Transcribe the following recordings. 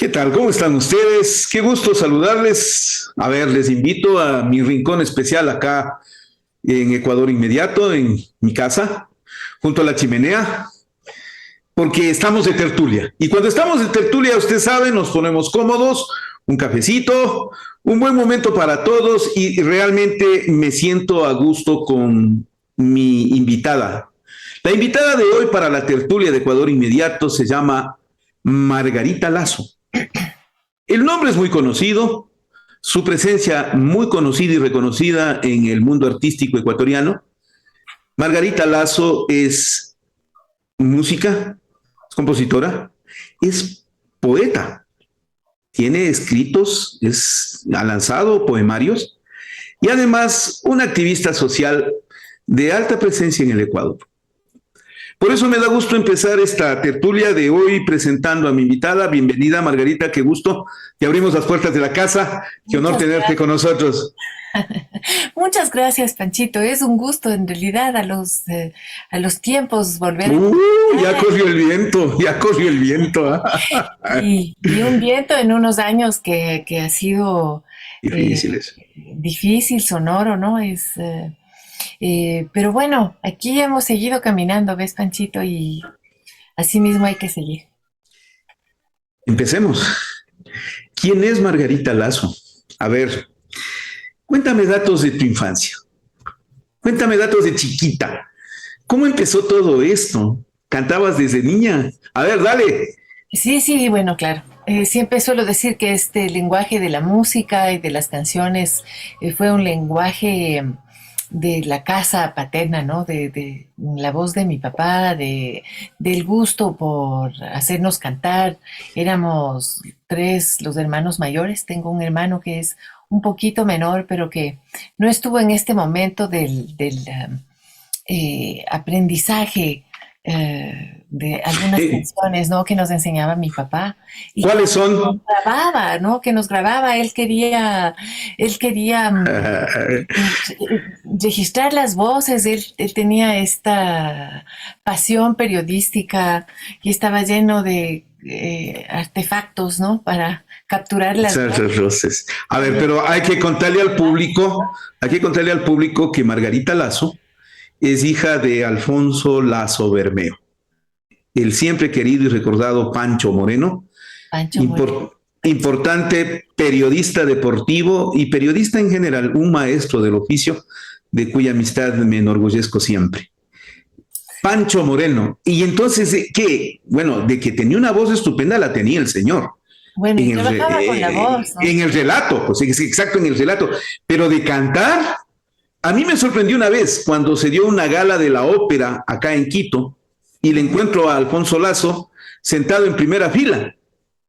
¿Qué tal? ¿Cómo están ustedes? Qué gusto saludarles. A ver, les invito a mi rincón especial acá en Ecuador Inmediato, en mi casa, junto a la chimenea, porque estamos de tertulia. Y cuando estamos de tertulia, usted sabe, nos ponemos cómodos, un cafecito, un buen momento para todos y realmente me siento a gusto con mi invitada. La invitada de hoy para la tertulia de Ecuador Inmediato se llama Margarita Lazo. El nombre es muy conocido, su presencia muy conocida y reconocida en el mundo artístico ecuatoriano. Margarita Lazo es música, es compositora, es poeta, tiene escritos, ha lanzado poemarios y además una activista social de alta presencia en el Ecuador. Por eso me da gusto empezar esta tertulia de hoy presentando a mi invitada. Bienvenida, Margarita, qué gusto. Te abrimos las puertas de la casa. Qué honor Muchas tenerte con gracias. nosotros. Muchas gracias, Panchito. Es un gusto en realidad a los tiempos volver a Ya conversar corrió el viento, ya corrió el viento. y un viento en unos años que ha sido Difíciles. difícil, sonoro, ¿no? Pero bueno, aquí hemos seguido caminando, ¿ves, Panchito? Y así mismo hay que seguir. Empecemos. ¿Quién es Margarita Lazo? A ver, cuéntame datos de tu infancia. Cuéntame datos de chiquita. ¿Cómo empezó todo esto? ¿Cantabas desde niña? A ver, dale. Sí, sí, bueno, claro. Siempre suelo decir que este lenguaje de la música y de las canciones fue un lenguaje de la casa paterna, ¿no? De la voz de mi papá, del gusto por hacernos cantar. Éramos tres los hermanos mayores. Tengo un hermano que es un poquito menor, pero que no estuvo en este momento del aprendizaje de algunas Eh, canciones, ¿no? Que nos enseñaba mi papá y que ¿Cuáles nos son? grababa, ¿no? Que nos grababa. Él quería registrar las voces. Él tenía esta pasión periodística y estaba lleno de artefactos, ¿no? Para capturar las voces. Roces. A ver, pero hay que contarle al público que Margarita Lazo es hija de Alfonso Lazo Bermeo, el siempre querido y recordado Pancho Moreno, Pancho Moreno. importante periodista deportivo y periodista en general, un maestro del oficio de cuya amistad me enorgullezco siempre. Pancho Moreno. Y entonces, ¿qué? Bueno, de que tenía una voz estupenda la tenía el señor. Bueno, y trabajaba con la voz, ¿no? En el relato, pues exacto, en el relato. Pero de cantar, a mí me sorprendió una vez cuando se dio una gala de la ópera acá en Quito y le encuentro a Alfonso Lazo sentado en primera fila.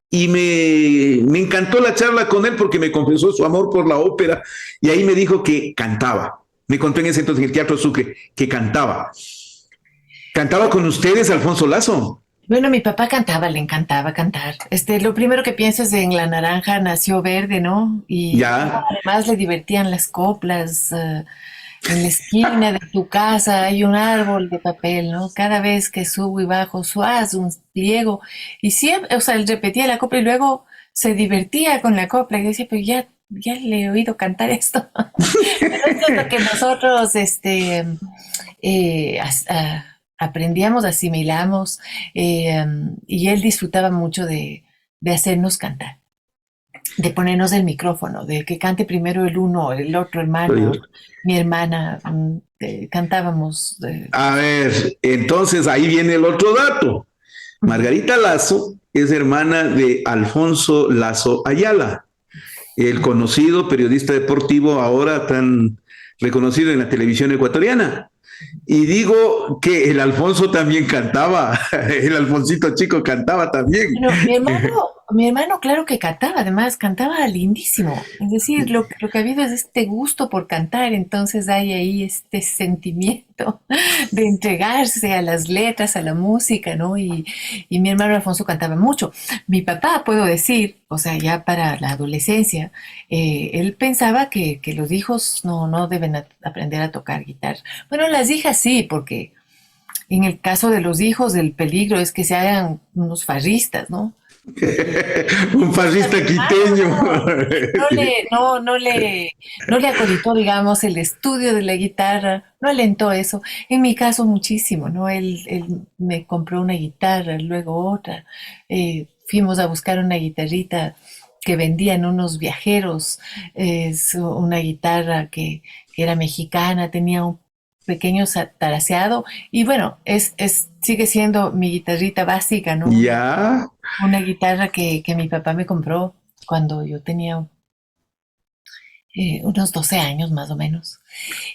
Y me encantó la charla con él porque me confesó su amor por la ópera y ahí me dijo que cantaba. Me contó en ese entonces en el Teatro Sucre que cantaba. ¿Cantaba con ustedes, Alfonso Lazo? Bueno, mi papá cantaba, le encantaba cantar. Lo primero que pienso es en La naranja nació verde, ¿no? Y cómo Ya, además le divertían las coplas. En la esquina de tu casa hay un árbol de papel, ¿no? Cada vez que subo y bajo, suaz, un pliego. Y siempre, o sea, él repetía la copla y luego se divertía con la copla. Y decía, pero ya le he oído cantar esto. Pero esto es lo que nosotros, aprendíamos, asimilamos, y él disfrutaba mucho de hacernos cantar, de ponernos el micrófono, de que cante primero el uno, el otro hermano, mi hermana, cantábamos. a ver, entonces ahí viene el otro dato. Margarita Lazo es hermana de Alfonso Lazo Ayala, el conocido periodista deportivo ahora tan reconocido en la televisión ecuatoriana. Y digo que el Alfonso también cantaba, el Alfonsito chico cantaba también. Bueno, mi hermano, claro que cantaba, además cantaba lindísimo. Es decir, lo que ha habido es este gusto por cantar, entonces hay ahí este sentimiento de entregarse a las letras, a la música, ¿no? Y mi hermano Alfonso cantaba mucho. Mi papá, puedo decir, o sea, ya para la adolescencia, él pensaba que los hijos no deben aprender a tocar guitarra. Bueno, las hijas sí, porque en el caso de los hijos, el peligro es que se hagan unos farristas, ¿no? Un farrista quiteño. No le acolitó, digamos, el estudio de la guitarra, no alentó eso. En mi caso, muchísimo, ¿no? Él me compró una guitarra, luego otra. Fuimos a buscar una guitarrita que vendían unos viajeros, es una guitarra que era mexicana, tenía un pequeño taraceado y bueno, sigue siendo mi guitarrita básica, ¿no? Ya, Una guitarra que mi papá me compró cuando yo tenía unos 12 años más o menos.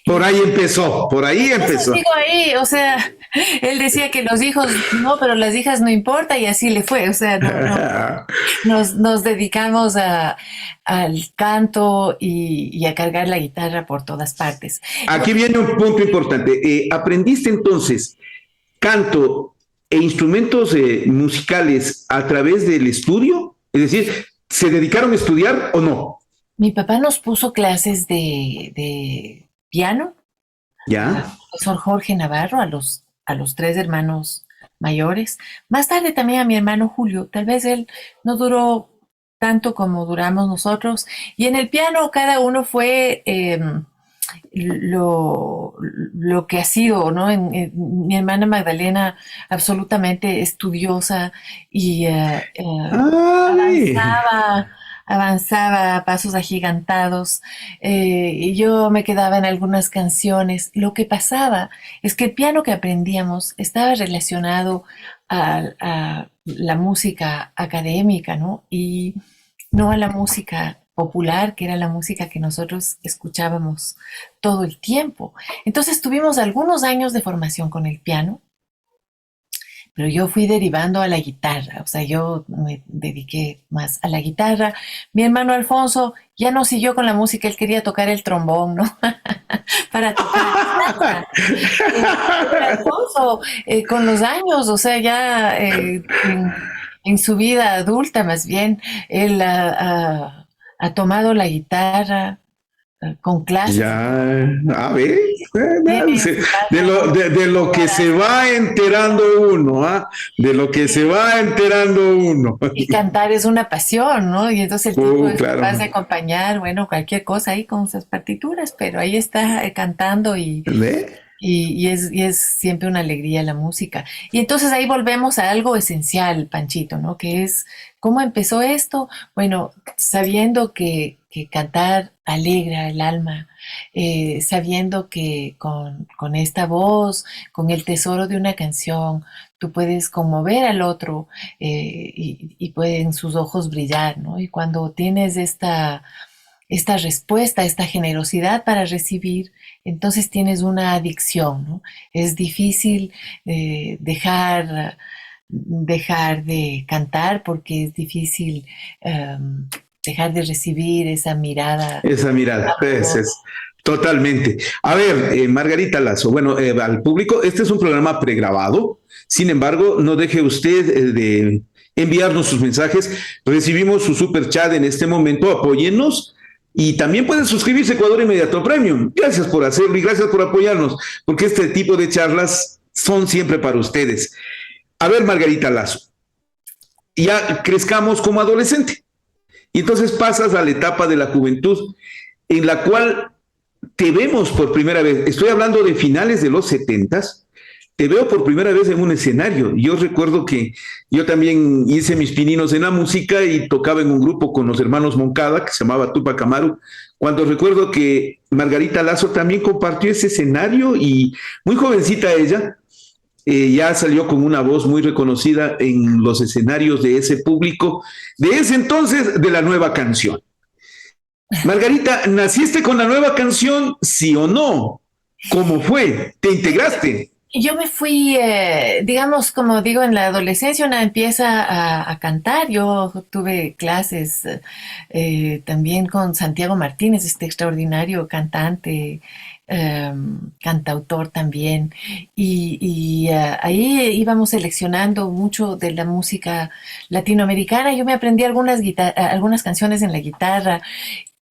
por Y ahí empezó, por ahí entonces empezó. sigo ahí, o sea, él decía que los hijos, no, pero las hijas no importa y así le fue, o sea, nos dedicamos al canto y a cargar la guitarra por todas partes. Aquí viene un punto importante. ¿Aprendiste entonces canto e instrumentos musicales a través del estudio? Es decir, ¿se dedicaron a estudiar o no? Mi papá nos puso clases de piano, al Ya, profesor Jorge Navarro, a los tres hermanos mayores. Más tarde también a mi hermano Julio. Tal vez él no duró tanto como duramos nosotros. Y en el piano cada uno fue lo que ha sido, ¿no? Mi hermana Magdalena, absolutamente estudiosa y ay, avanzaba, avanzaba a pasos agigantados, y yo me quedaba en algunas canciones. Lo que pasaba es que el piano que aprendíamos estaba relacionado a la música académica, ¿no? Y no a la música popular, que era la música que nosotros escuchábamos todo el tiempo. Entonces tuvimos algunos años de formación con el piano, pero yo fui derivando a la guitarra, o sea, yo me dediqué más a la guitarra. Mi hermano Alfonso ya no siguió con la música, él quería tocar el trombón, ¿no? Para tocar salsa. Alfonso, con los años, o sea, ya en su vida adulta más bien, él ha tomado la guitarra con clases, ya, a ver, tiene en su casa de lo que se va enterando uno, ¿ah? De lo que se va enterando uno. y cantar es una pasión, ¿no? Y entonces el tipo es capaz de Claro. acompañar, bueno, cualquier cosa ahí con sus partituras, pero ahí está cantando ¿Ve? y es siempre una alegría la música. Y entonces ahí volvemos a algo esencial, Panchito, ¿no? Que es, ¿cómo empezó esto? Bueno, sabiendo que cantar alegra el alma, sabiendo que con esta voz, con el tesoro de una canción, tú puedes conmover al otro, y pueden sus ojos brillar, ¿no? Y cuando tienes esta respuesta, esta generosidad para recibir, entonces tienes una adicción, ¿no? Es difícil dejar de cantar porque es difícil dejar de recibir esa mirada Esa mirada, amorosa. es totalmente. A ver, Margarita Lazo, bueno, al público, este es un programa pregrabado, sin embargo, no deje usted de enviarnos sus mensajes, recibimos su super chat en este momento, apóyennos y también pueden suscribirse a Ecuador Inmediato Premium. Gracias por hacerlo y gracias por apoyarnos, porque este tipo de charlas son siempre para ustedes. A ver, Margarita Lazo, ya crezcamos como adolescente. Y entonces pasas a la etapa de la juventud en la cual te vemos por primera vez. Estoy hablando de finales de los 70s. Te veo por primera vez en un escenario. Yo recuerdo que yo también hice mis pininos en la música y tocaba en un grupo con los hermanos Moncada, que se llamaba Tupac Amaru, cuando recuerdo que Margarita Lazo también compartió ese escenario y muy jovencita ella, ya salió con una voz muy reconocida en los escenarios de ese público, de ese entonces, de la nueva canción. Margarita, ¿naciste con la nueva canción, sí o no? ¿Cómo fue? ¿Te integraste? Yo me fui, digamos, como digo, en la adolescencia una empieza a cantar. Yo tuve clases también con Santiago Martínez, este extraordinario cantante, cantautor también. Ahí íbamos seleccionando mucho de la música latinoamericana. Yo me aprendí algunas canciones en la guitarra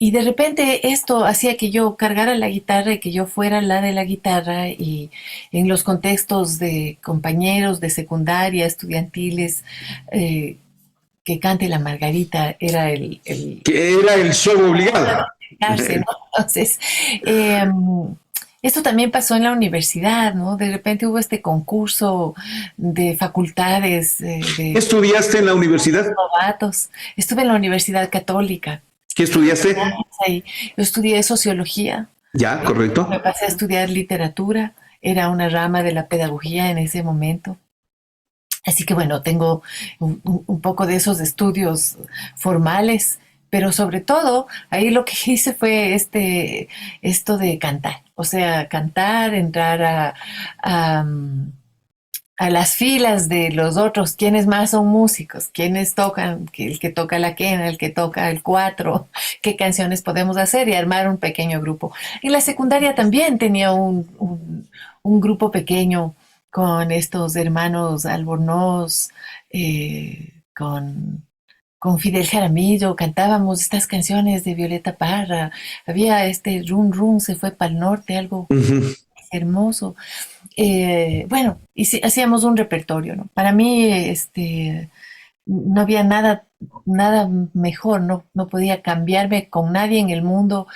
y de repente esto hacía que yo cargara la guitarra y que yo fuera la de la guitarra y en los contextos de compañeros de secundaria, estudiantiles, eh, que cante la Margarita era Que era el show obligado. ¿no? Entonces, eh, esto también pasó en la universidad, ¿no? De repente hubo este concurso de facultades de ¿Estudiaste en la universidad? novatos. Estuve en la Universidad Católica. ¿Qué estudiaste? Ahí. Yo estudié sociología, Ya, me correcto. pasé a estudiar literatura, era una rama de la pedagogía en ese momento. Así que bueno, tengo un poco de esos estudios formales, pero sobre todo ahí lo que hice fue esto de cantar, o sea, cantar, entrar a, a las filas de los otros, quienes más son músicos, quienes tocan, el que toca la quena, el que toca el cuatro, qué canciones podemos hacer y armar un pequeño grupo. En la secundaria también tenía un grupo pequeño con estos hermanos Albornoz, con Fidel Jaramillo, cantábamos estas canciones de Violeta Parra, había este Run Run, se fue para el norte, algo Ujú. hermoso. Bueno, y sí, hacíamos un repertorio, ¿no? Para mí, no había nada mejor, no podía cambiarme con nadie en el mundo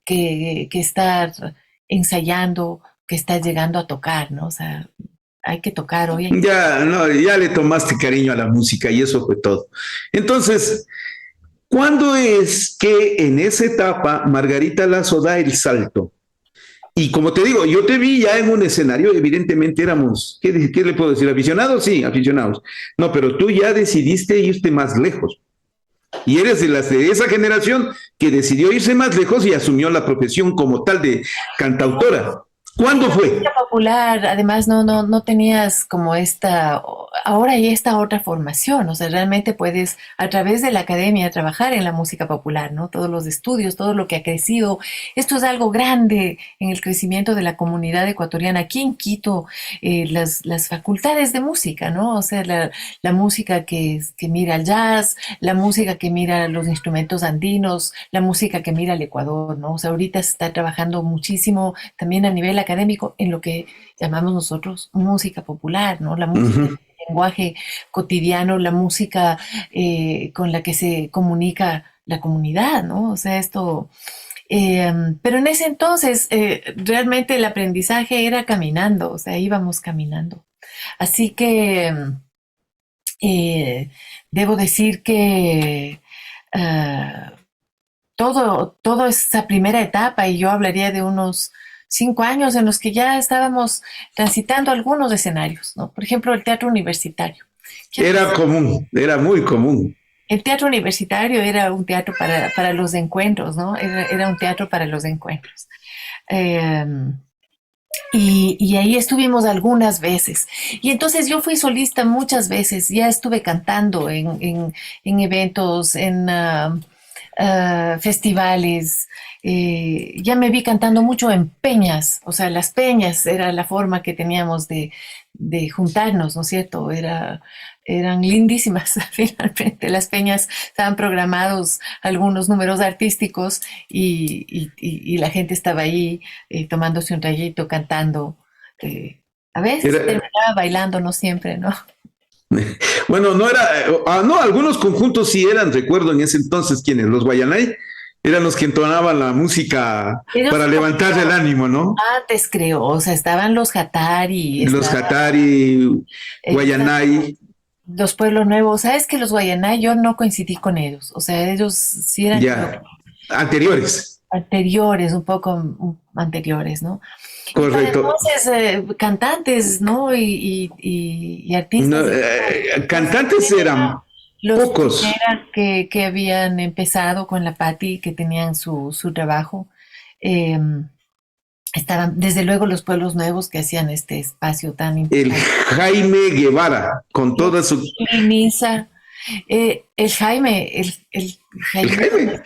que estar ensayando, que estar llegando a tocar, ¿no? O sea, hay que tocar hoy. Ya, no, ya le tomaste cariño a la música y eso fue todo. Entonces, ¿cuándo es que en esa etapa Margarita Lazo da el salto? Y como te digo, yo te vi ya en un escenario, evidentemente éramos, ¿qué le puedo decir? ¿Aficionados? Sí, aficionados. No, pero tú ya decidiste irte más lejos. Y eres de esa generación que decidió irse más lejos y asumió la profesión como tal de cantautora. ¿Cuándo fue? Popular, además no tenías como ahora hay esta otra formación, o sea, realmente puedes a través de la academia trabajar en la música popular, ¿no? Todos los estudios, todo lo que ha crecido, esto es algo grande en el crecimiento de la comunidad ecuatoriana. Aquí en Quito, las facultades de música, ¿no? O sea, la música que mira al jazz, la música que mira los instrumentos andinos, la música que mira al Ecuador, ¿no? O sea, ahorita se está trabajando muchísimo también a nivel académico en lo que llamamos nosotros música popular, ¿no? La música, Uh el lenguaje cotidiano, la música con la que se comunica la comunidad, ¿no? O sea, pero en ese entonces realmente el aprendizaje era caminando, o sea, íbamos caminando. Así que eh, debo decir que uh, toda esa primera etapa, y yo hablaría de unos 5 años en los que ya estábamos transitando algunos escenarios, ¿no? Por ejemplo, el teatro universitario. Era común, era muy común. El teatro universitario era un teatro para los encuentros, ¿no? Era un teatro para los encuentros. Eh, y ahí estuvimos algunas veces. Y entonces yo fui solista muchas veces, ya estuve cantando en eventos, en festivales, ya me vi cantando mucho en peñas, o sea, las peñas era la forma que teníamos de juntarnos, ¿no es cierto? Eran lindísimas, finalmente. Las peñas estaban programados algunos números artísticos y la gente estaba ahí tomándose un rayito, cantando. A veces Era, terminaba bailando, no siempre, ¿no? bueno, no era, no, algunos conjuntos sí eran, recuerdo en ese entonces, quienes, los Guayanay, eran los que entonaban la música Ellos para levantar el ánimo, ¿no? antes creo, o sea, estaban los Hatari, Los Hatari, estaban Guayanay, los pueblos nuevos. Sabes que los Guayanay yo no coincidí con ellos, o sea, ellos sí eran creo que ya, anteriores, anteriores, un poco anteriores, ¿no? Y para correcto. entonces cantantes, ¿no? Y No, artistas, cantantes eran los pocos. primeras que habían empezado con la Patti, que tenían su trabajo. Eh, Estaban, desde luego, los pueblos nuevos que hacían este espacio tan El importante. Jaime Guevara, con toda su... Misa, el El Jaime Jaime,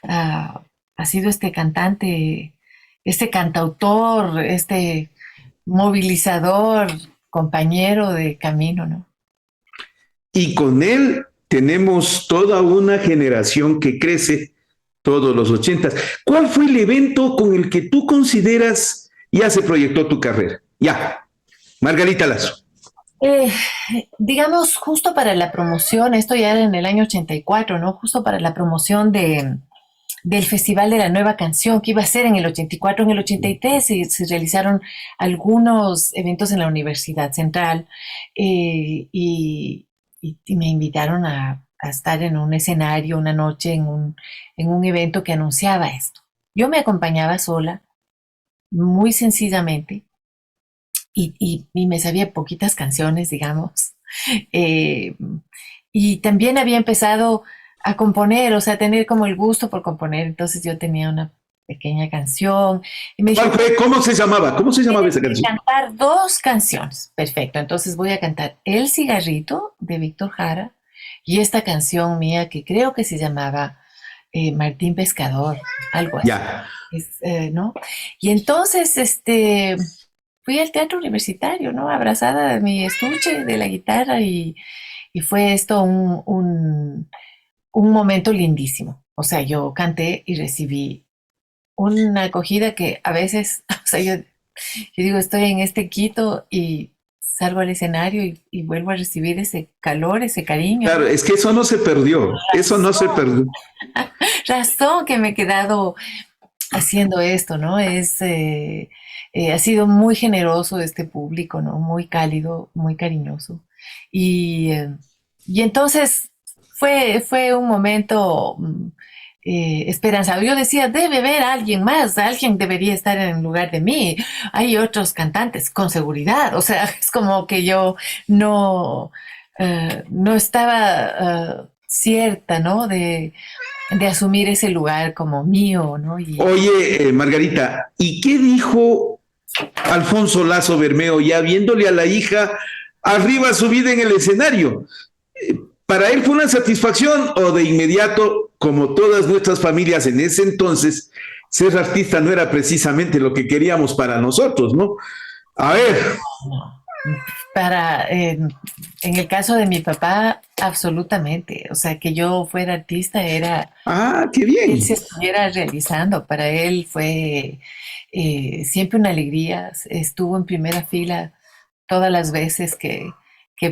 ha sido este cantante, este cantautor, este movilizador, compañero de camino, ¿no? y con él tenemos toda una generación que crece todos los ochentas. ¿Cuál fue el evento con el que tú consideras ya se proyectó tu carrera? Ya, Margarita Lazo. Eh, digamos, justo para la promoción, esto ya era en el año 84, ¿no? Justo para la promoción del Festival de la Nueva Canción que iba a ser en el 84, en el 83 se realizaron algunos eventos en la Universidad Central y me invitaron a estar en un escenario una noche en un evento que anunciaba esto. Yo me acompañaba sola, muy sencillamente, y me sabía poquitas canciones, digamos. Eh, y también había empezado a componer, o sea, a tener como el gusto por componer. Entonces yo tenía una pequeña canción y me ¿Cuál dijeron, fue? ¿Cómo se llamaba? ¿Cómo se llamaba tienes esa que canción? cantar dos canciones. Perfecto, entonces voy a cantar El Cigarrito de Víctor Jara y esta canción mía que creo que se llamaba Martín Pescador, algo así. Ya. ¿No? Y entonces, fui al teatro universitario, ¿no? Abrazada de mi estuche de la guitarra y fue esto un momento lindísimo. O sea, yo canté y recibí una acogida que a veces, o sea, yo digo, estoy en este Quito y salgo al escenario y vuelvo a recibir ese calor, ese cariño, ¿no? Claro, es que eso no se perdió. Eso no se Razón, perdió. razón que me he quedado haciendo esto, ¿no? Ha sido muy generoso este público, ¿no? Muy cálido, muy cariñoso. Y, eh, y entonces fue un momento esperanzador. Yo decía, debe haber alguien más, alguien debería estar en lugar de mí. Hay otros cantantes, con seguridad. O sea, es como que yo no, no estaba cierta, ¿no? De asumir ese lugar como mío, ¿no? Oye, Margarita, ¿y qué dijo Alfonso Lazo Bermeo ya viéndole a la hija arriba subida en el escenario? ¿Para él fue una satisfacción o de inmediato, como todas nuestras familias en ese entonces, ser artista no era precisamente lo que queríamos para nosotros, ¿no? A ver, no. Para, en el caso de mi papá, absolutamente. O sea, que yo fuera artista era qué él se bien. estuviera realizando. Para él fue siempre una alegría. Estuvo en primera fila todas las veces que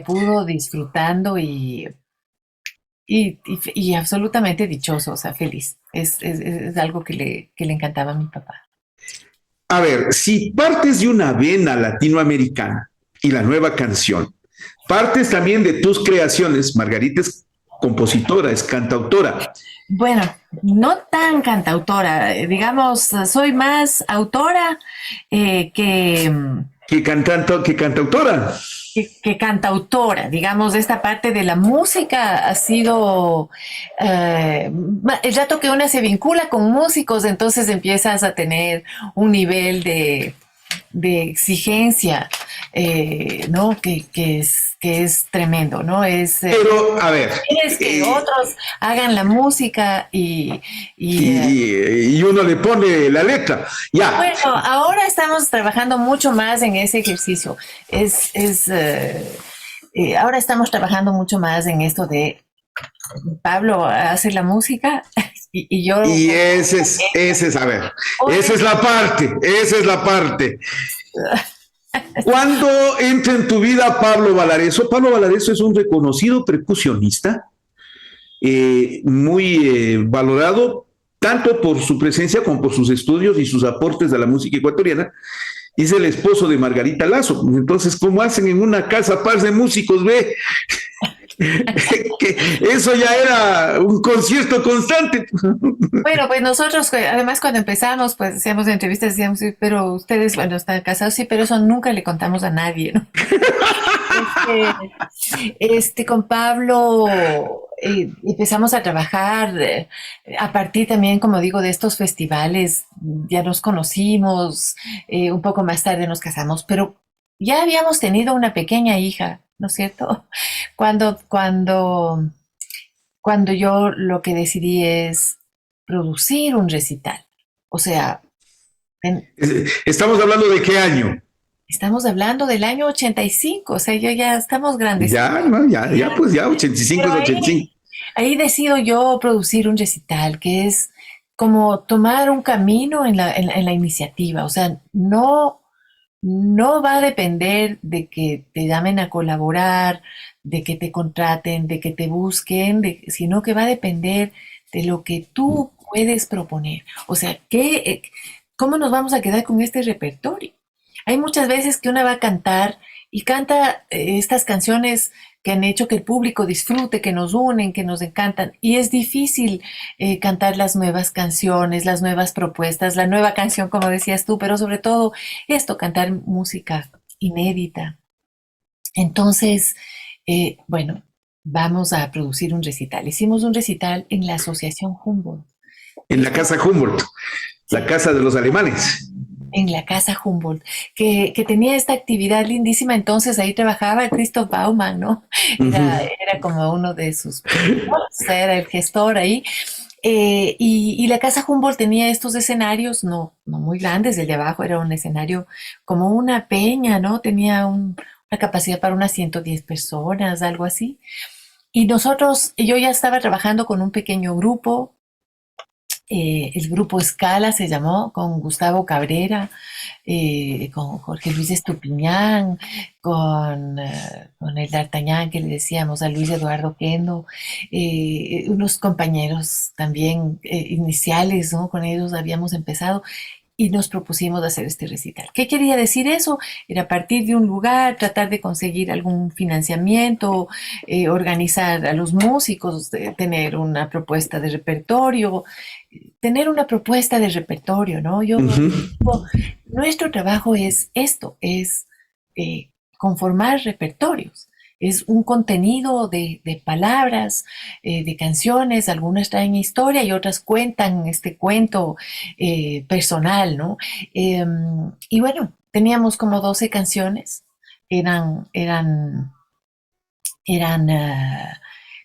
pudo disfrutando y absolutamente dichoso, o sea, feliz. Es algo que le encantaba a mi papá. A ver, si partes de una vena latinoamericana y la nueva canción, partes también de tus creaciones, Margarita es compositora, es cantautora. Bueno, no tan cantautora, digamos, soy más autora eh, que, mm, Que cantautora. que cantautora, digamos, esta parte de la música ha sido, el rato que una se vincula con músicos, entonces empiezas a tener un nivel de exigencia, ¿no? Que es tremendo, ¿no? Pero, a ver, Quieres que otros hagan la música y uno le pone la letra. Ya, bueno, ahora estamos trabajando mucho más en ese ejercicio. Es, es, eh, Ahora estamos trabajando mucho más en esto de Pablo hace la música y yo y pongo a ver, oye, esa es la parte. ¿Cuándo entra en tu vida Pablo Valareso? Pablo Valareso es un reconocido percusionista, muy valorado tanto por su presencia como por sus estudios y sus aportes a la música ecuatoriana. Y es el esposo de Margarita Lazo. Entonces, ¿cómo hacen en una casa par de músicos? Ve, que eso ya era un concierto constante. bueno, pues nosotros, además cuando empezamos, pues hacíamos entrevistas, decíamos, sí, pero ustedes, bueno, están casados, sí, pero eso nunca le contamos a nadie, ¿no? Con Pablo empezamos a trabajar a partir también, como digo, de estos festivales. Ya nos conocimos, un poco más tarde nos casamos, pero ya habíamos tenido una pequeña hija, ¿no es cierto? Cuando yo lo que decidí es producir un recital. O sea, Estamos hablando de qué año. estamos hablando del año 85, o sea, yo ya estamos grandes. Ya, no, pues ya, 85 Pero es 85. ahí decido yo producir un recital que es como tomar un camino en la iniciativa, o sea, no va a depender de que te llamen a colaborar, de que te contraten, de que te busquen, sino que va a depender de lo que tú puedes proponer. O sea, ¿cómo nos vamos a quedar con este repertorio? Hay muchas veces que una va a cantar y canta estas canciones que han hecho que el público disfrute, que nos unen, que nos encantan. Y es difícil cantar las nuevas canciones, las nuevas propuestas, la nueva canción, como decías tú, pero sobre todo esto, cantar música inédita. Entonces, bueno, vamos a producir un recital. Hicimos un recital en la Asociación Humboldt. En la Casa Humboldt, la casa de los alemanes. En la Casa Humboldt, que tenía esta actividad lindísima. Entonces ahí trabajaba Christoph Baumann, ¿no? Era como uno de sus, era el gestor ahí. Y la Casa Humboldt tenía estos escenarios, no muy grandes, el de abajo era un escenario como una peña, ¿no? Tenía una capacidad para unas 110 personas, algo así. Y yo ya estaba trabajando con un pequeño grupo. El grupo Scala se llamó, con Gustavo Cabrera, con Jorge Luis Estupiñán, con el D'Artagnan que le decíamos, a Luis Eduardo Kendo, unos compañeros también iniciales, ¿no? Con ellos habíamos empezado y nos propusimos hacer este recital. ¿Qué quería decir eso? Era partir de un lugar, tratar de conseguir algún financiamiento, organizar a los músicos, tener una propuesta de repertorio, ¿no? Nuestro trabajo es esto, es conformar repertorios. Es un contenido de palabras, de canciones, algunas traen historia y otras cuentan este cuento personal, ¿no? Y bueno, teníamos como 12 canciones, eran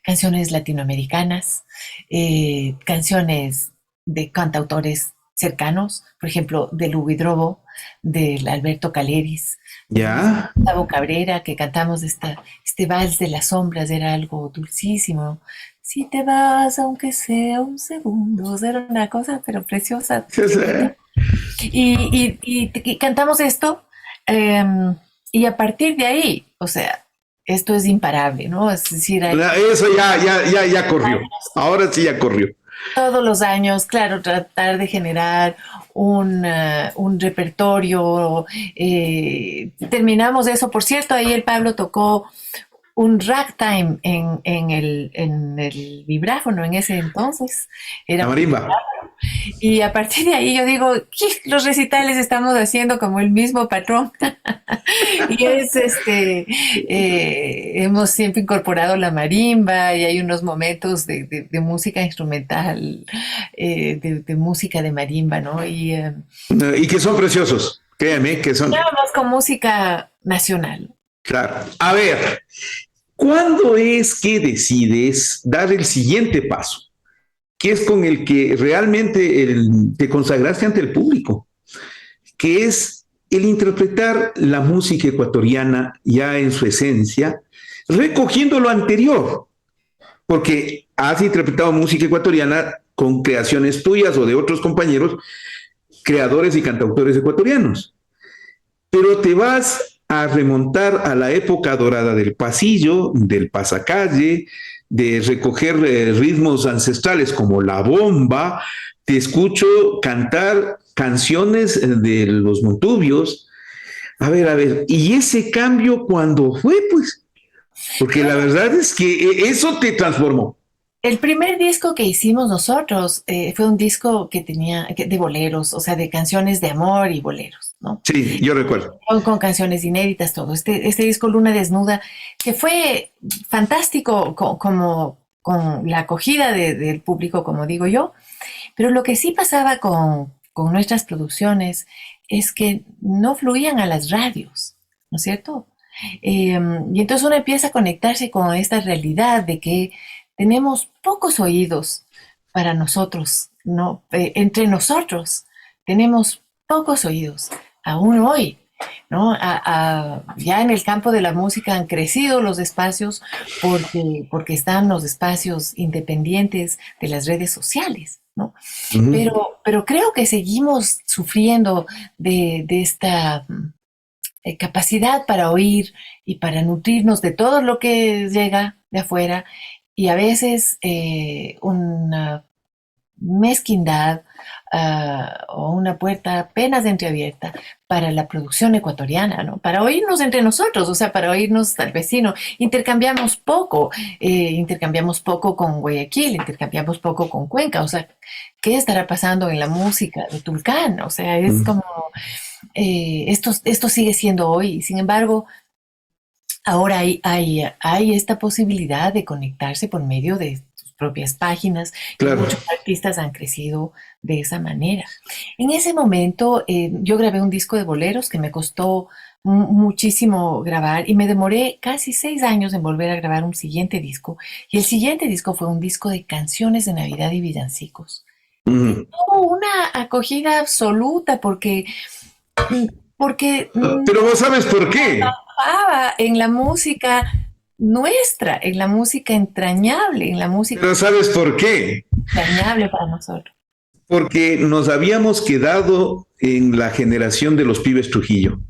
canciones latinoamericanas, canciones de cantautores cercanos, por ejemplo, del Huidrobo, del Alberto Caleris, Ya. Gustavo Cabrera, que cantamos este vals de las sombras, era algo dulcísimo. Si te vas, aunque sea un segundo, era una cosa, pero preciosa. Sí, sí. Y cantamos esto, eh, y a partir de ahí, o sea, esto es imparable, ¿no? Es decir, Eso ya corrió. Ahora sí ya corrió. todos los años, claro, tratar de generar un repertorio. Terminamos eso. Por cierto, ahí el Pablo tocó un ragtime en el vibráfono en ese entonces. La marimba. Y a partir de ahí yo digo, los recitales estamos haciendo como el mismo patrón. Y hemos siempre incorporado la marimba y hay unos momentos de música instrumental, de música de marimba, ¿no? Y que son preciosos. Créame que son. Vamos con música nacional. Claro. A ver, ¿cuándo es que decides dar el siguiente paso? Que es con el que realmente te consagraste ante el público, que es el interpretar la música ecuatoriana ya en su esencia, recogiendo lo anterior, porque has interpretado música ecuatoriana con creaciones tuyas o de otros compañeros, creadores y cantautores ecuatorianos, pero te vas a remontar a la época dorada del pasillo, del pasacalle, de recoger ritmos ancestrales como la bomba. Te escucho cantar canciones de los Montubios. A ver, ¿y ese cambio cuándo fue, pues? Porque la verdad es que eso te transformó. El primer disco que hicimos nosotros fue un disco que tenía de boleros, o sea, de canciones de amor y boleros, ¿no? Sí, yo recuerdo. Con canciones inéditas, todo. Este disco Luna Desnuda, que fue fantástico como con la acogida del público, como digo yo, pero lo que sí pasaba con nuestras producciones es que no fluían a las radios, ¿no es cierto? Y entonces uno empieza a conectarse con esta realidad de que tenemos pocos oídos para nosotros, ¿no? Entre nosotros tenemos pocos oídos, aún hoy, ¿no? Ya en el campo de la música han crecido los espacios porque están los espacios independientes de las redes sociales, ¿no? Pero creo que seguimos sufriendo de esta capacidad para oír y para nutrirnos de todo lo que llega de afuera y a veces una mezquindad o una puerta apenas entreabierta para la producción ecuatoriana, ¿no? Para oírnos entre nosotros, o sea, para oírnos al vecino. Intercambiamos poco con Guayaquil, intercambiamos poco con Cuenca, o sea, ¿qué estará pasando en la música de Tulcán? O sea, es como, esto sigue siendo hoy, sin embargo, ahora hay esta posibilidad de conectarse por medio de sus propias páginas y Claro. muchos artistas han crecido de esa manera. En ese momento yo grabé un disco de boleros que me costó muchísimo grabar y me demoré casi 6 años en volver a grabar un siguiente disco. Y el siguiente disco fue un disco de canciones de Navidad y villancicos. Y Ujú. tuvo una acogida absoluta mm, porque Pero vos sabes por qué. en la música nuestra, en la música entrañable, en la música Pero sabes por qué. entrañable para nosotros. Porque nos habíamos quedado en la generación de los pibes Trujillo.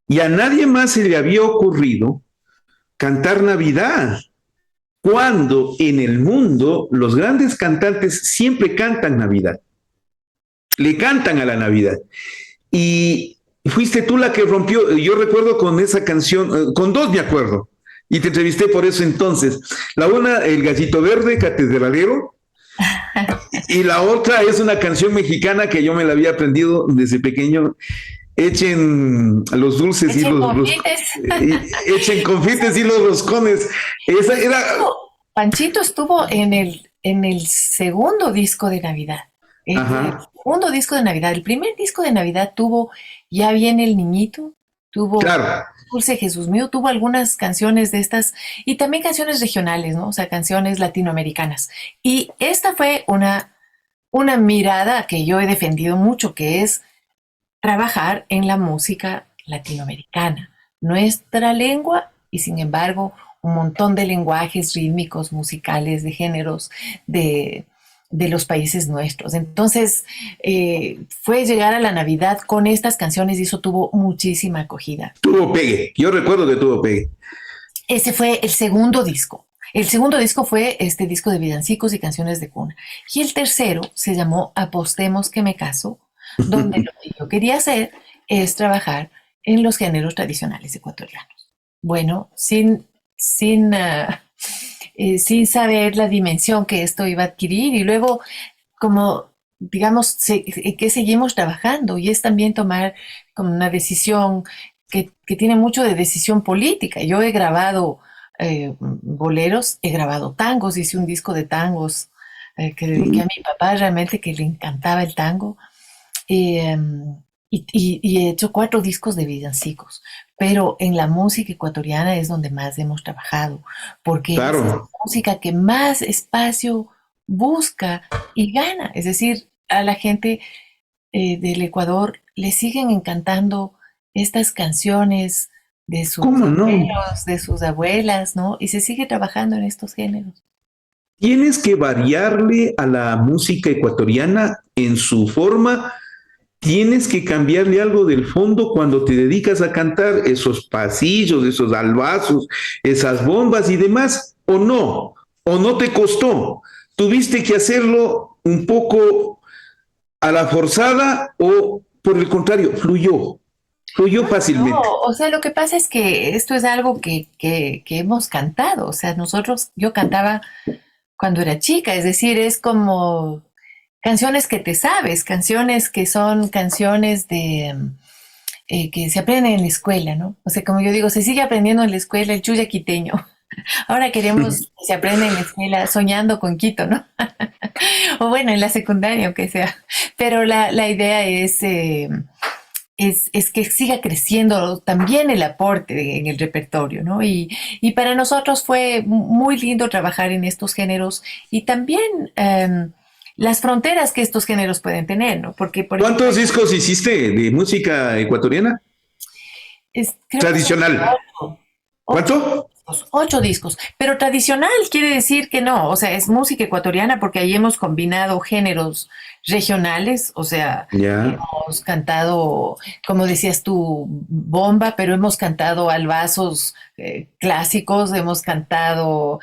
Y a nadie más se le había ocurrido cantar Navidad, cuando en el mundo los grandes cantantes siempre cantan Navidad, le cantan a la Navidad. Y fuiste tú la que rompió, yo recuerdo con esa canción, con dos me acuerdo, y te entrevisté por eso entonces. La una, El Gallito Verde, Catedralero, y la otra es una canción mexicana que yo me la había aprendido desde pequeño. Echen los dulces y Echen los confites. echen confites y los roscones. Esa era. Panchito estuvo en el segundo disco de Navidad. El Ajá, segundo disco de Navidad. El primer disco de Navidad tuvo Ya viene el niñito, tuvo claro. Dulce Jesús mío, tuvo algunas canciones de estas y también canciones regionales, ¿no? O sea, canciones latinoamericanas. Y esta fue una mirada que yo he defendido mucho, que es trabajar en la música latinoamericana, nuestra lengua y sin embargo un montón de lenguajes rítmicos, musicales, de géneros de los países nuestros. Entonces fue llegar a la Navidad con estas canciones y eso tuvo muchísima acogida. Tuvo pegue. Yo recuerdo que tuvo pegue. Ese fue el segundo disco. El segundo disco fue este disco de villancicos y canciones de cuna. Y el tercero se llamó Apostemos que me caso, donde lo que yo quería hacer es trabajar en los géneros tradicionales ecuatorianos. Bueno, sin saber la dimensión que esto iba a adquirir y luego como digamos que seguimos trabajando y es también tomar como una decisión que tiene mucho de decisión política. Yo he grabado boleros, he grabado tangos, hice un disco de tangos que dediqué a mi papá realmente que le encantaba el tango. Eh, y he hecho 4 discos de villancicos, pero en la música ecuatoriana es donde más hemos trabajado, porque es la Claro. música que más espacio busca y gana. Es decir, a la gente del Ecuador le siguen encantando estas canciones de sus ¿Cómo no? abuelos, de sus abuelas, ¿no? Y se sigue trabajando en estos géneros. Tienes que variarle a la música ecuatoriana en su forma. Tienes que cambiarle algo del fondo cuando te dedicas a cantar esos pasillos, esos albazos, esas bombas y demás, o no te costó. Tuviste que hacerlo un poco a la forzada o por el contrario, fluyó No, fácilmente. o sea, lo que pasa es que esto es algo que hemos cantado. O sea, yo cantaba cuando era chica, es decir, es como canciones que te sabes, canciones que son canciones que se aprenden en la escuela, ¿no? O sea, como yo digo, se sigue aprendiendo en la escuela el chuya quiteño. Ahora queremos que se aprenda en la escuela soñando con Quito, ¿no? O bueno, en la secundaria, aunque sea. Pero la idea es que siga creciendo también el aporte en el repertorio, ¿no? Y para nosotros fue muy lindo trabajar en estos géneros y también las fronteras que estos géneros pueden tener, ¿no? Porque, por ejemplo, ¿Cuántos discos hiciste de música ecuatoriana? creo que son Tradicional. 8. ¿Cuánto? 8 discos, pero tradicional quiere decir que no, o sea, es música ecuatoriana porque ahí hemos combinado géneros regionales, o sea, Ya. hemos cantado, como decías tú, bomba, pero hemos cantado albazos clásicos, hemos cantado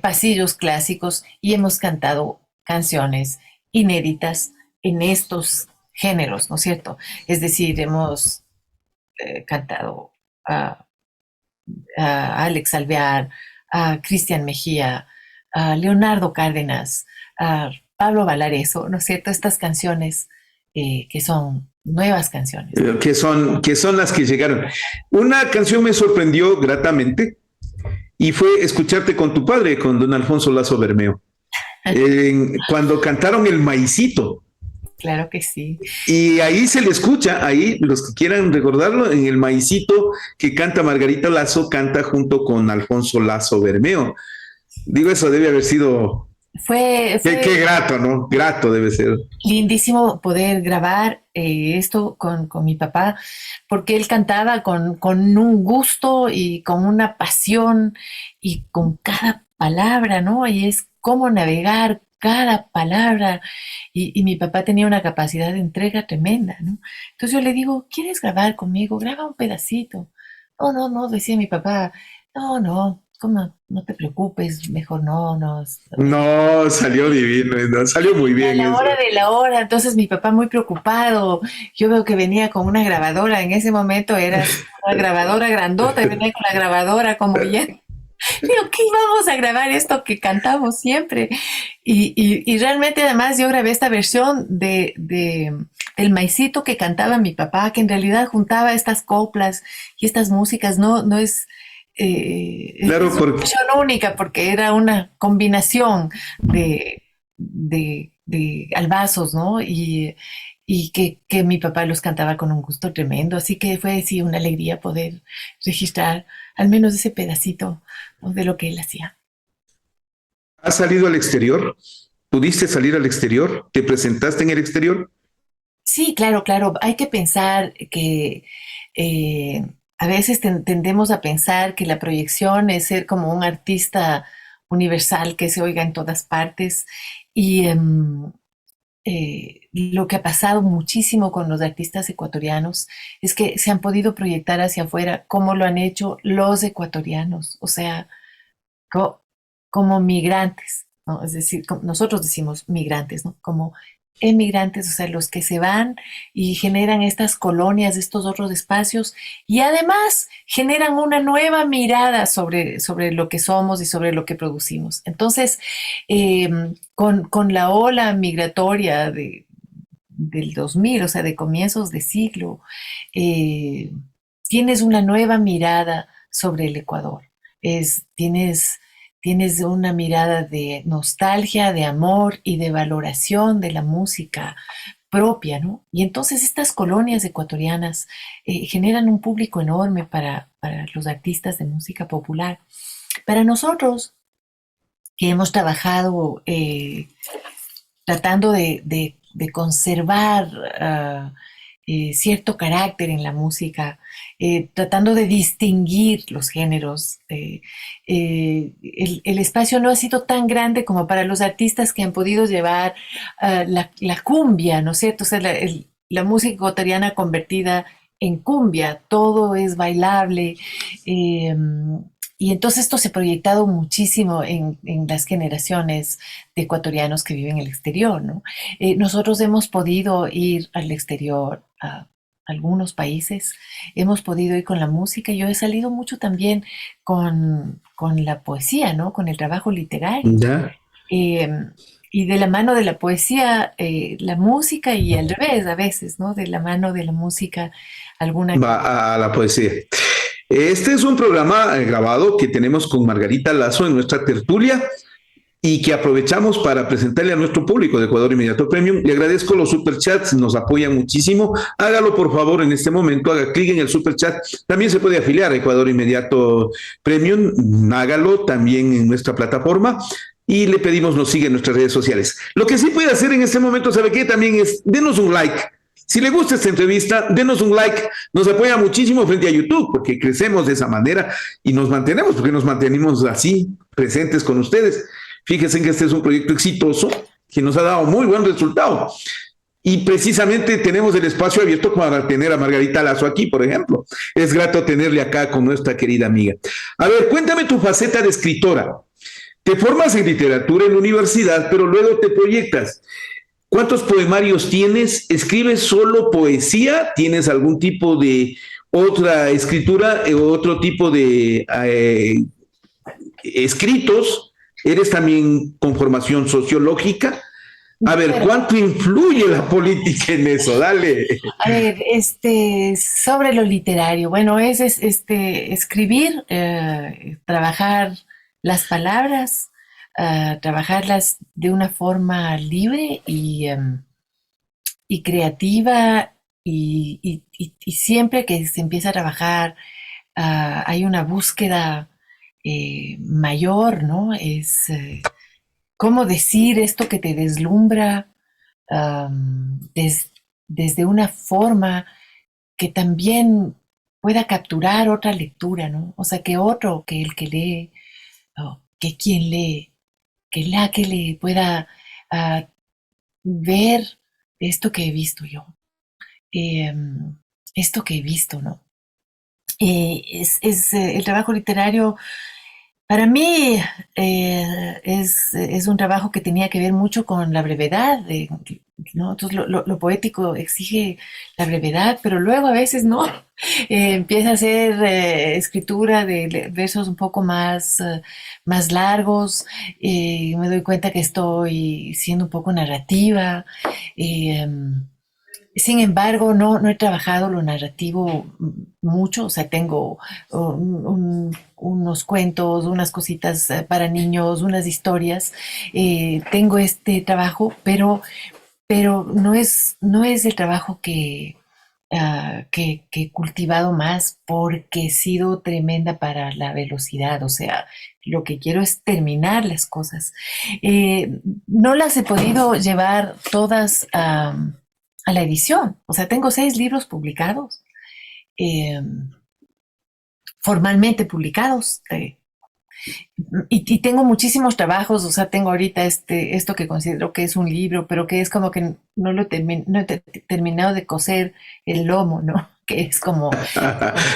pasillos clásicos y hemos cantado canciones inéditas en estos géneros, ¿no es cierto? Es decir, hemos cantado a Alex Alvear, a Cristian Mejía, a Leonardo Cárdenas, a Pablo Valareso, ¿no es cierto? Estas canciones que son nuevas canciones. Que son las que llegaron. Una canción me sorprendió gratamente y fue escucharte con tu padre, con don Alfonso Lazo Bermeo, cuando cantaron El Maicito. Claro que sí. Y ahí se le escucha, ahí los que quieran recordarlo, en El Maicito que canta Margarita Lazo, canta junto con Alfonso Lazo Bermeo. Digo, eso debe haber sido... Qué grato, ¿no? Grato debe ser. Lindísimo poder grabar esto con mi papá, porque él cantaba con un gusto y con una pasión y con cada palabra, ¿no? Y es cómo navegar cada palabra. Y mi papá tenía una capacidad de entrega tremenda, ¿no? Entonces yo le digo, ¿quieres grabar conmigo? Graba un pedacito. No, no, no, decía mi papá, no, no, ¿cómo? No te preocupes, mejor no, no. No, salió divino, no, salió muy A bien la eso. hora de la hora, entonces mi papá muy preocupado, yo veo que venía con una grabadora, en ese momento era una grabadora grandota, y venía con la grabadora como ya, digo, ¿qué vamos a grabar esto que cantamos siempre? Y realmente además yo grabé esta versión del maicito que cantaba mi papá, que en realidad juntaba estas coplas y estas músicas, no es... Claro, es una porque versión única porque era una combinación de albazos, ¿no? Y que mi papá los cantaba con un gusto tremendo, así que fue sí una alegría poder registrar al menos ese pedacito, ¿no? De lo que él hacía. has salido al exterior, pudiste salir al exterior, te presentaste en el exterior. Sí, claro, claro. Hay que pensar que eh, a veces tendemos a pensar que la proyección es ser como un artista universal que se oiga en todas partes y lo que ha pasado muchísimo con los artistas ecuatorianos es que se han podido proyectar hacia afuera como lo han hecho los ecuatorianos, o sea, co- como migrantes, ¿no? Es decir, nosotros decimos migrantes, ¿no? Como emigrantes, o sea, los que se van y generan estas colonias, estos otros espacios, y además generan una nueva mirada sobre lo que somos y sobre lo que producimos. Entonces, con la ola migratoria del 2000, o sea, de comienzos de siglo, eh, tienes una nueva mirada sobre el Ecuador. Tienes una mirada de nostalgia, de amor y de valoración de la música propia, ¿no? Y entonces estas colonias ecuatorianas generan un público enorme para los artistas de música popular. Para nosotros, que hemos trabajado tratando de conservar cierto carácter en la música, tratando de distinguir los géneros. El espacio no ha sido tan grande como para los artistas que han podido llevar la cumbia, ¿no es cierto? O sea, la música ecuatoriana convertida en cumbia, todo es bailable. eh, y entonces esto se ha proyectado muchísimo en las generaciones de ecuatorianos que viven en el exterior, ¿no? Nosotros hemos podido ir al exterior a algunos países, hemos podido ir con la música. Yo he salido mucho también con la poesía, ¿no? Con el trabajo literario. Ya. Eh, y de la mano de la poesía, la música y al revés a veces, ¿no? De la mano de la música, alguna... Va a la poesía. Este es un programa grabado que tenemos con Margarita Lazo en nuestra tertulia y que aprovechamos para presentarle a nuestro público de Ecuador Inmediato Premium. Le agradezco los superchats, nos apoyan muchísimo. Hágalo por favor en este momento, haga clic en el superchat. También se puede afiliar a Ecuador Inmediato Premium, hágalo también en nuestra plataforma. Y le pedimos nos siga en nuestras redes sociales. Lo que sí puede hacer en este momento, ¿sabe qué? También es, denos un like. Si le gusta esta entrevista, denos un like, nos apoya muchísimo frente a YouTube, porque crecemos de esa manera y nos mantenemos, porque nos mantenemos así, presentes con ustedes. Fíjense que este es un proyecto exitoso que nos ha dado muy buen resultado. Y precisamente tenemos el espacio abierto para tener a Margarita Lazo aquí, por ejemplo. Es grato tenerle acá con nuestra querida amiga. A ver, cuéntame tu faceta de escritora. Te formas en literatura en la universidad, pero luego te proyectas. ¿Cuántos poemarios tienes? ¿Escribes solo poesía? ¿Tienes algún tipo de otra escritura o otro tipo de escritos? ¿Eres también con formación sociológica? A ver, ¿cuánto influye la política en eso? Dale. A ver, sobre lo literario, bueno, escribir, trabajar las palabras, trabajarlas de una forma libre y creativa y siempre que se empieza a trabajar hay una búsqueda mayor, ¿no? ¿Cómo decir esto que te deslumbra desde una forma que también pueda capturar otra lectura, ¿no? O sea, que el que lee, que quien lee, que le pueda uh, ver esto que he visto yo, eh, esto que he visto, ¿no? El trabajo literario para mí es un trabajo que tenía que ver mucho con la brevedad, ¿no? Entonces lo poético exige la brevedad, pero luego a veces no. Empieza a ser escritura de versos un poco más largos. Me doy cuenta que estoy siendo un poco narrativa. Eh, Sin embargo, no he trabajado lo narrativo mucho, o sea, tengo unos cuentos, unas cositas para niños, unas historias, tengo este trabajo, pero no es el trabajo que he cultivado más porque he sido tremenda para la velocidad, o sea, lo que quiero es terminar las cosas. No las he podido llevar todas a la edición. O sea, tengo 6 libros publicados, eh, formalmente publicados. Y tengo muchísimos trabajos, o sea, tengo ahorita esto que considero que es un libro, pero que es como que no he terminado de coser el lomo, ¿no? Que es como...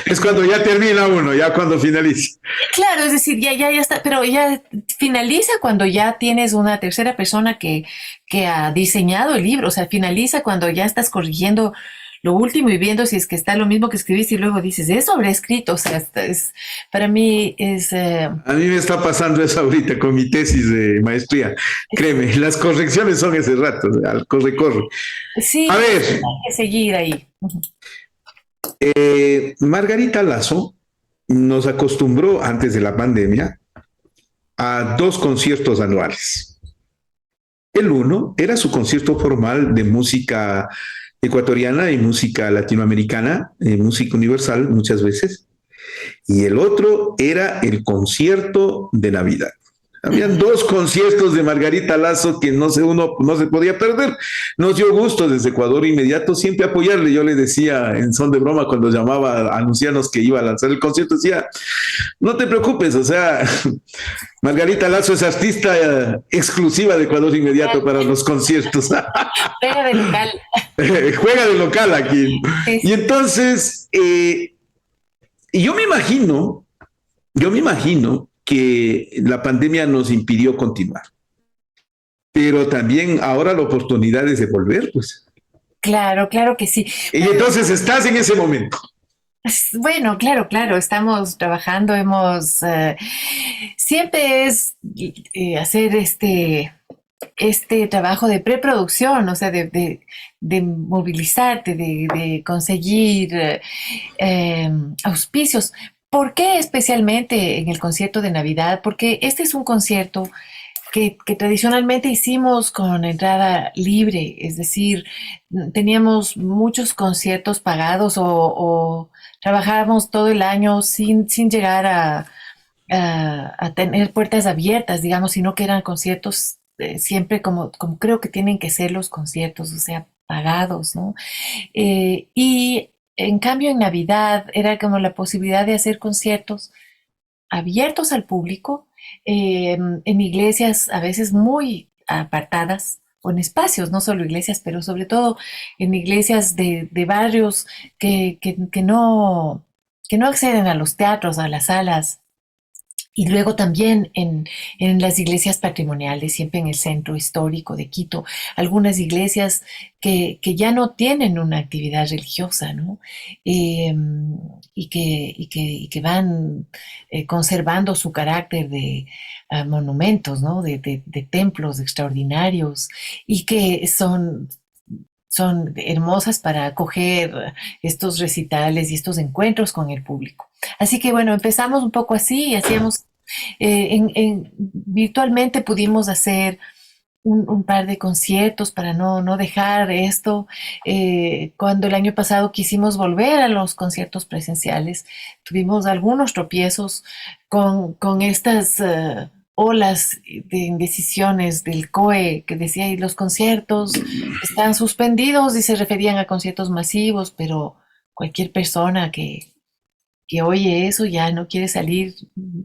Es cuando ya termina uno, ya cuando finaliza. Claro, es decir, ya está, pero ya finaliza cuando ya tienes una tercera persona que ha diseñado el libro, o sea, finaliza cuando ya estás corrigiendo lo último y viendo si es que está lo mismo que escribiste y luego dices, eso habré escrito, o sea, para mí es... A mí me está pasando eso ahorita con mi tesis de maestría. Créeme, las correcciones son ese rato, al corre. Sí, A ver, hay que seguir ahí. Margarita Lazo nos acostumbró antes de la pandemia a 2 conciertos anuales. El uno era su concierto formal de música ecuatoriana y música latinoamericana, música universal muchas veces, y el otro era el concierto de Navidad. Habían 2 conciertos de Margarita Lazo que uno no se podía perder. Nos dio gusto desde Ecuador Inmediato siempre apoyarle. Yo le decía en son de broma cuando llamaba a anunciarnos que iba a lanzar el concierto, decía, no te preocupes, o sea, Margarita Lazo es artista exclusiva de Ecuador Inmediato para los conciertos. Juega de local. Juega de local aquí. Sí, Y sí. entonces, yo me imagino que la pandemia nos impidió continuar, pero también ahora la oportunidad es de volver, pues. Claro, claro que sí. Y entonces estás en ese momento. Bueno, claro, estamos trabajando, siempre es hacer este trabajo de preproducción, o sea, de movilizarte, de conseguir auspicios. ¿Por qué especialmente en el concierto de Navidad? Porque este es un concierto que tradicionalmente hicimos con entrada libre, es decir, teníamos muchos conciertos pagados o trabajábamos todo el año sin llegar a tener puertas abiertas, digamos, sino que eran conciertos siempre como creo que tienen que ser los conciertos, o sea, pagados, ¿no? Y en cambio en Navidad era como la posibilidad de hacer conciertos abiertos al público, en iglesias a veces muy apartadas, o en espacios, no solo iglesias, pero sobre todo en iglesias de barrios que no acceden a los teatros, a las salas, y luego también en las iglesias patrimoniales, siempre en el centro histórico de Quito, algunas iglesias que ya no tienen una actividad religiosa, ¿no? Eh, y que van conservando su carácter de monumentos, ¿no? De templos extraordinarios y que son hermosas para acoger estos recitales y estos encuentros con el público. Así que bueno, empezamos un poco así y hacíamos, virtualmente pudimos hacer un par de conciertos para no dejar esto. Cuando el año pasado quisimos volver a los conciertos presenciales, tuvimos algunos tropiezos con estas olas de indecisiones del COE que decía, y los conciertos están suspendidos y se referían a conciertos masivos, pero cualquier persona que oye eso ya no quiere salir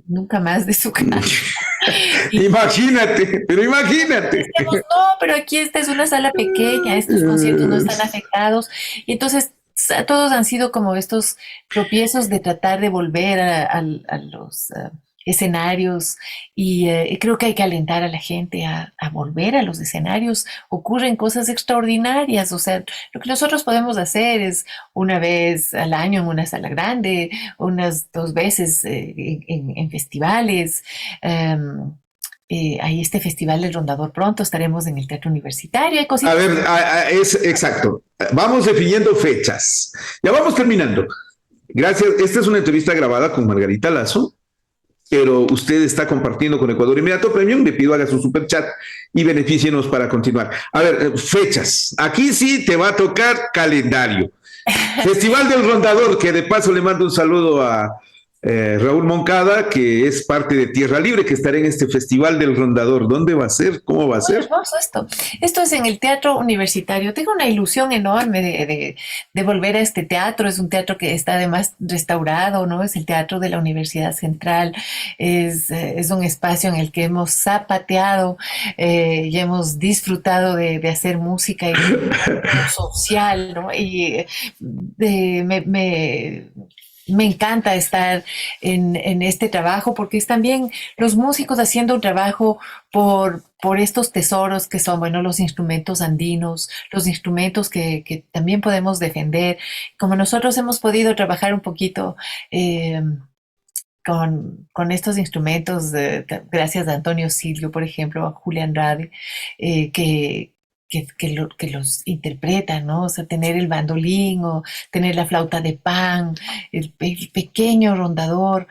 nunca más de su casa. Imagínate, pero imagínate. Decíamos, no, pero aquí esta es una sala pequeña, estos conciertos no están afectados. Y entonces todos han sido como estos tropiezos de tratar de volver a los escenarios y creo que hay que alentar a la gente a volver a los escenarios. Ocurren cosas extraordinarias, o sea, lo que nosotros podemos hacer es una vez al año en una sala grande, unas 2 veces en festivales. Hay este festival del Rondador pronto, estaremos en el Teatro Universitario, hay A cositas. ver, es exacto. Vamos definiendo fechas. Ya vamos terminando. Gracias. Esta es una entrevista grabada con Margarita Lazo, pero usted está compartiendo con Ecuador Inmediato Premium. Le pido haga su super chat y beneficienos para continuar. A ver, fechas. Aquí sí te va a tocar calendario. Festival del Rondador, que de paso le mando un saludo a Raúl Moncada, que es parte de Tierra Libre, que estará en este Festival del Rondador. ¿Dónde va a ser? ¿Cómo va a Muy ser? hermoso esto. Esto es en el Teatro Universitario. Tengo una ilusión enorme de volver a este teatro. Es un teatro que está además restaurado, ¿no? Es el Teatro de la Universidad Central. Es un espacio en el que hemos zapateado y hemos disfrutado de hacer música y social, ¿no? Y me encanta estar en este trabajo porque es también los músicos haciendo un trabajo por estos tesoros que son, bueno, los instrumentos andinos, los instrumentos que también podemos defender. Como nosotros hemos podido trabajar un poquito con estos instrumentos, gracias a Antonio Silvio, por ejemplo, a Julián Rade, que los interpretan, ¿no? O sea, tener el bandolín o tener la flauta de pan, el pequeño rondador,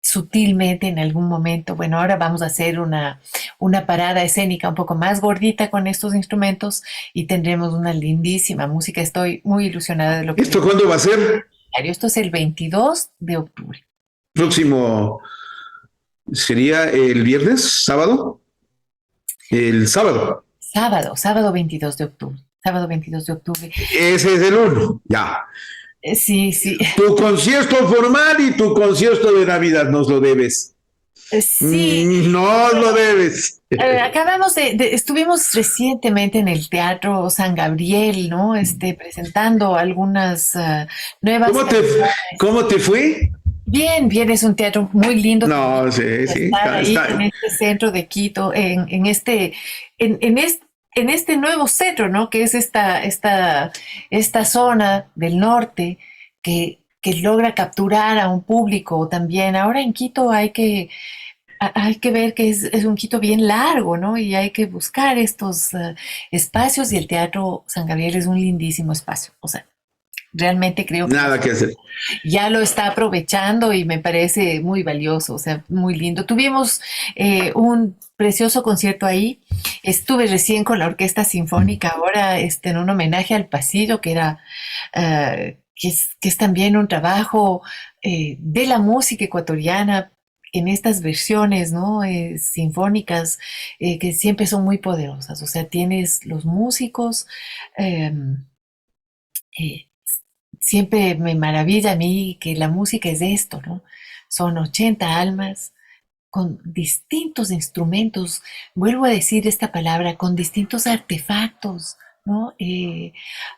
sutilmente en algún momento. Bueno, ahora vamos a hacer una parada escénica un poco más gordita con estos instrumentos y tendremos una lindísima música. Estoy muy ilusionada de lo que... ¿Esto cuándo va a ser? Esto es el 22 de octubre. Próximo sería el viernes, sábado. El sábado. Sábado 22 de octubre. Sábado 22 de octubre. Ese es el uno, ya. Sí, sí. Tu concierto formal y tu concierto de Navidad nos lo debes. Sí. No lo debes. Acabamos estuvimos recientemente en el Teatro San Gabriel, ¿no? Presentando algunas nuevas ¿Cómo te, canciones. cómo te fue? Bien, bien, es un teatro muy lindo también. No, sí, sí, Estar ahí en está. este centro de Quito, en este nuevo centro, ¿no? Que es esta zona del norte que logra capturar a un público también. Ahora en Quito hay que ver que es un Quito bien largo, ¿no? Y hay que buscar estos espacios y el Teatro San Gabriel es un lindísimo espacio. O sea, realmente creo que Nada que hacer. ya lo está aprovechando y me parece muy valioso, o sea, muy lindo. Tuvimos un precioso concierto ahí. Estuve recién con la Orquesta Sinfónica ahora en un homenaje al pasillo, que es también un trabajo de la música ecuatoriana en estas versiones, ¿no? Sinfónicas, que siempre son muy poderosas. O sea, tienes los músicos, eh, eh, siempre me maravilla a mí que la música es esto, ¿no? Son 80 almas con distintos instrumentos, vuelvo a decir esta palabra, con distintos artefactos, ¿no?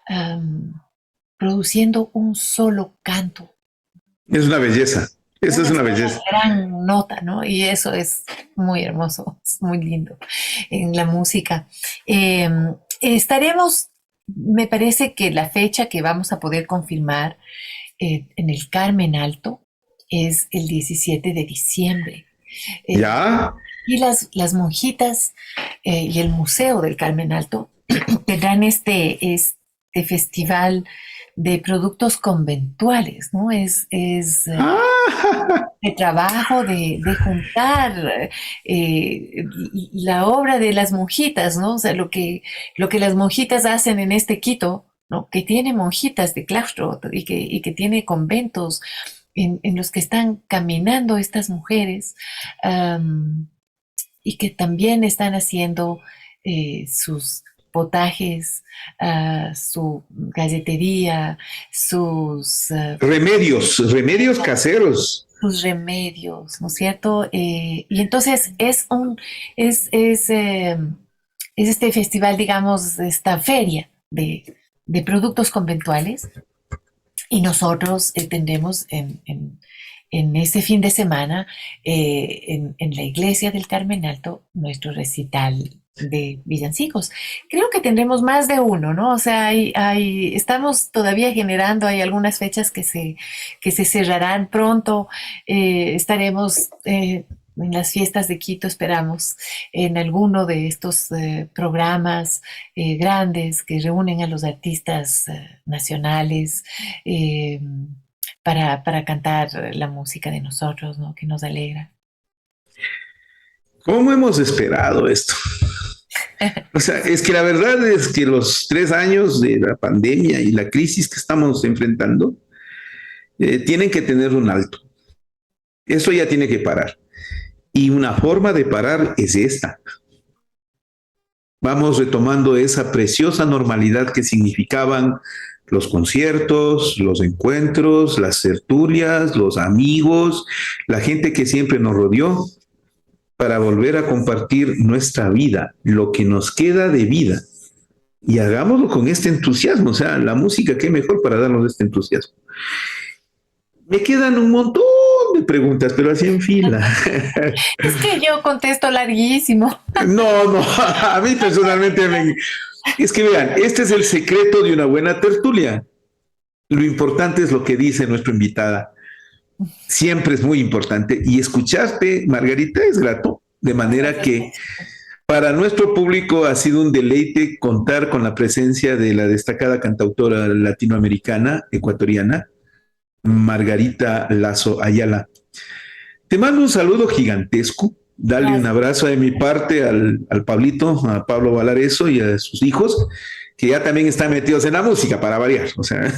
Um, produciendo un solo canto. Es una belleza. Eso es Una una sola belleza. gran nota, ¿no? Y eso es muy hermoso, es muy lindo en la música. Eh, estaremos, me parece que la fecha que vamos a poder confirmar en el Carmen Alto es el 17 de diciembre. Eh, ¿Ya? y las monjitas y el Museo del Carmen Alto tendrán este festival de productos conventuales, ¿no? Es Ah, de trabajo de juntar la obra de las monjitas, ¿no? O sea, lo que las monjitas hacen en este Quito, ¿no? Que tiene monjitas de claustro y que tiene conventos en los que están caminando estas mujeres, um, y que también están haciendo sus potajes, su galletería, remedios caseros. sus remedios, ¿no es cierto? Y entonces es este festival, digamos, esta feria de productos conventuales y nosotros tendremos en este fin de semana en la iglesia del Carmen Alto nuestro recital de villancicos. Creo que tendremos más de uno, ¿no? O sea, estamos todavía generando, hay algunas fechas que se cerrarán pronto. Estaremos en las fiestas de Quito, esperamos, en alguno de estos programas grandes que reúnen a los artistas nacionales. Eh, para cantar la música de nosotros, ¿no? Que nos alegra. ¿Cómo hemos esperado esto? O sea, es que la verdad es que los 3 años de la pandemia y la crisis que estamos enfrentando tienen que tener un alto. Eso ya tiene que parar. Y una forma de parar es esta. Vamos retomando esa preciosa normalidad que significaban los conciertos, los encuentros, las tertulias, los amigos, la gente que siempre nos rodeó, para volver a compartir nuestra vida, lo que nos queda de vida. Y hagámoslo con este entusiasmo, o sea, la música, qué mejor para darnos este entusiasmo. Me quedan un montón de preguntas, pero así en fila. Es que yo contesto larguísimo. No, no, a mí personalmente es que vean, este es el secreto de una buena tertulia. Lo importante es lo que dice nuestra invitada. Siempre es muy importante. Y escucharte, Margarita, es grato. De manera que para nuestro público ha sido un deleite contar con la presencia de la destacada cantautora latinoamericana, ecuatoriana, Margarita Lazo Ayala. Te mando un saludo gigantesco. Dale un abrazo de mi parte al Pablito, a Pablo Valareso y a sus hijos, que ya también están metidos en la música para variar. O sea,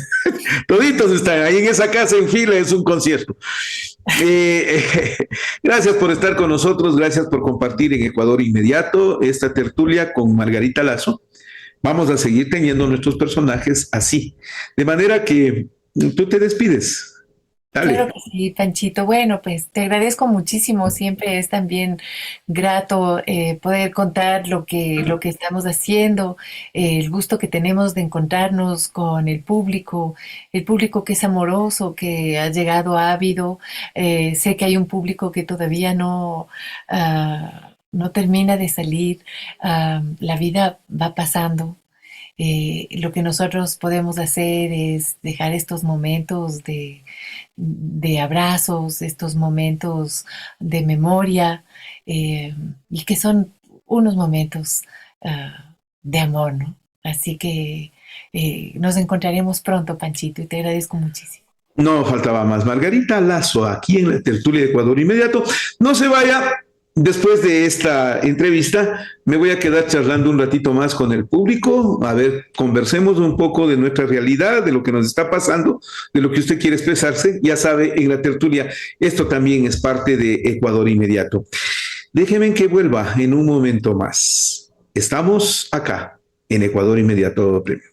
toditos están ahí en esa casa en fila, es un concierto. Gracias por estar con nosotros, gracias por compartir en Ecuador Inmediato esta tertulia con Margarita Lazo. Vamos a seguir teniendo nuestros personajes así, de manera que tú te despides. Dale. Claro que sí, Panchito. Bueno, pues te agradezco muchísimo. Siempre es también grato poder contar lo que estamos haciendo, el gusto que tenemos de encontrarnos con el público que es amoroso, que ha llegado ávido. Sé que hay un público que todavía no termina de salir. La vida va pasando. Lo que nosotros podemos hacer es dejar estos momentos de abrazos, estos momentos de memoria, y que son unos momentos de amor, ¿no? Así que nos encontraremos pronto, Panchito, y te agradezco muchísimo. No faltaba más. Margarita Lazo, aquí en la tertulia de Ecuador Inmediato. No se vaya. Después de esta entrevista, me voy a quedar charlando un ratito más con el público. A ver, conversemos un poco de nuestra realidad, de lo que nos está pasando, de lo que usted quiere expresarse. Ya sabe, en la tertulia, esto también es parte de Ecuador Inmediato. Déjenme que vuelva en un momento más. Estamos acá, en Ecuador Inmediato Premium.